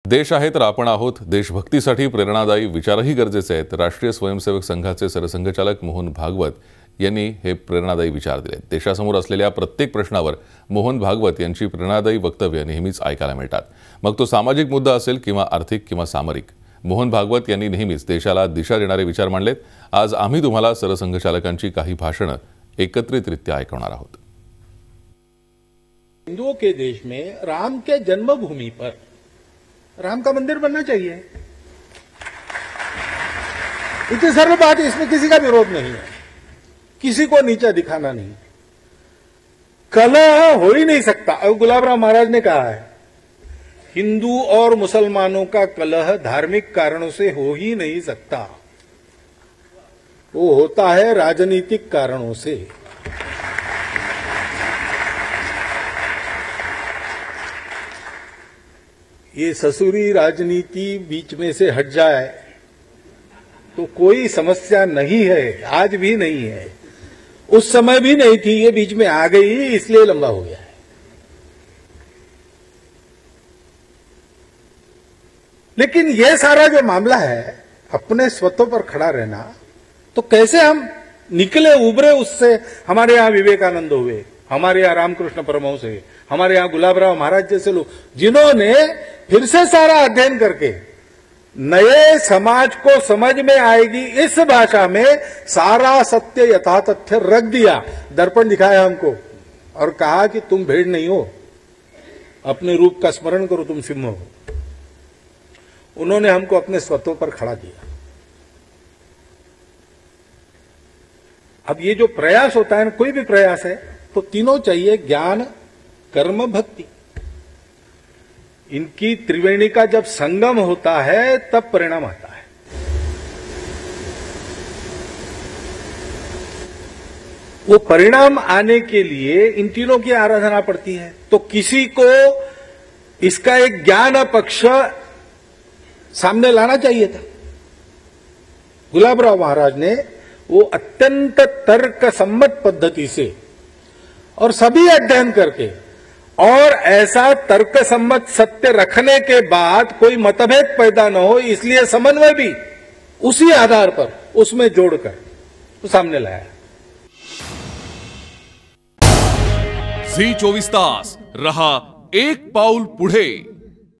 देश आहे तर आपण आहोत. देशभक्तीसाठी प्रेरणादायी विचारही गरजेचे आहेत. राष्ट्रीय स्वयंसेवक संघाचे सरसंघचालक मोहन भागवत यांनी हे प्रेरणादायी विचार दिले. देशासमोर असलेल्या प्रत्येक प्रश्नावर मोहन भागवत यांची प्रेरणादायी वक्तव्य नेहमीच ऐकायला मिळतात. मग तो सामाजिक मुद्दा असेल किंवा आर्थिक किंवा सामरिक. मोहन भागवत यांनी नेहमीच देशाला दिशा देणारे विचार मांडलेत. आज आम्ही तुम्हाला सरसंघचालकांची काही भाषणं एकत्रितरित्या ऐकवणार आहोत. हिंदुओं के देश में राम के जन्मभूमि पर राम का मंदिर बनना चाहिए। इतनी सरल बात है, इसमें किसी का विरोध नहीं है, किसी को नीचा दिखाना नहीं। कलह हो ही नहीं सकता। अब गुलाबराव महाराज ने कहा है, हिंदू और मुसलमानों का कलह धार्मिक कारणों से हो ही नहीं सकता, वो होता है राजनीतिक कारणों से। ये ससुरी राजनीति बीच में से हट जाए तो कोई समस्या नहीं है, आज भी नहीं है, उस समय भी नहीं थी, ये बीच में आ गई इसलिए लंबा हो गया है। लेकिन ये सारा जो मामला है, अपने स्वत्व पर खड़ा रहना, तो कैसे हम निकले उभरे उससे। हमारे यहां विवेकानंद हुए, हमारे यहां रामकृष्ण परमहंस हुए, हमारे यहां गुलाबराव महाराज जैसे लोग, जिन्होंने फिर से सारा अध्ययन करके नए समाज को समझ में आएगी इस भाषा में सारा सत्य यथातथ्य रख दिया, दर्पण दिखाया हमको और कहा कि तुम भेड़ नहीं हो, अपने रूप का स्मरण करो, तुम सिंह हो। उन्होंने हमको अपने स्वत्व पर खड़ा किया। अब ये जो प्रयास होता है ना, कोई भी प्रयास है तो तीनों चाहिए, ज्ञान कर्म भक्ति। इनकी त्रिवेणी का जब संगम होता है तब परिणाम आता है। वो परिणाम आने के लिए इन तीनों की आराधना पड़ती है। तो किसी को इसका एक ज्ञान पक्ष सामने लाना चाहिए था। गुलाबराव महाराज ने वो अत्यंत तर्क सम्मत पद्धति से और सभी अध्ययन करके और ऐसा तर्कसम्मत सत्य रखने के बाद कोई मतभेद पैदा न हो, इसलिए समन्वय भी उसी आधार पर उसमें जोड़कर तो सामने लाया। झी 24 तास रहा एक पाऊल पुढे।